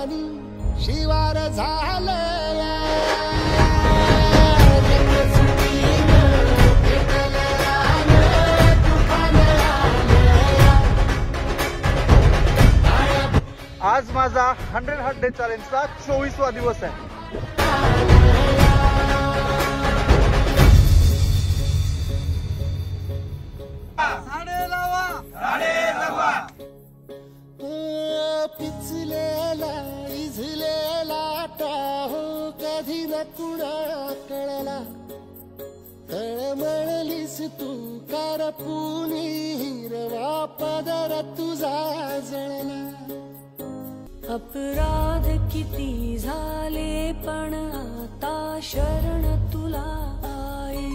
पाणी शिवार झाले आज माझा 100 हार्ट डे चॅलेंजचा 24वा दिवस आहे. पिचलेला इझलेला टाहो कधी न कुणा कळला तळमळलीस तू करपुनी हिरवा पदर तुझा जळला. अपराध किती झाले पण आता शरण तुला आई.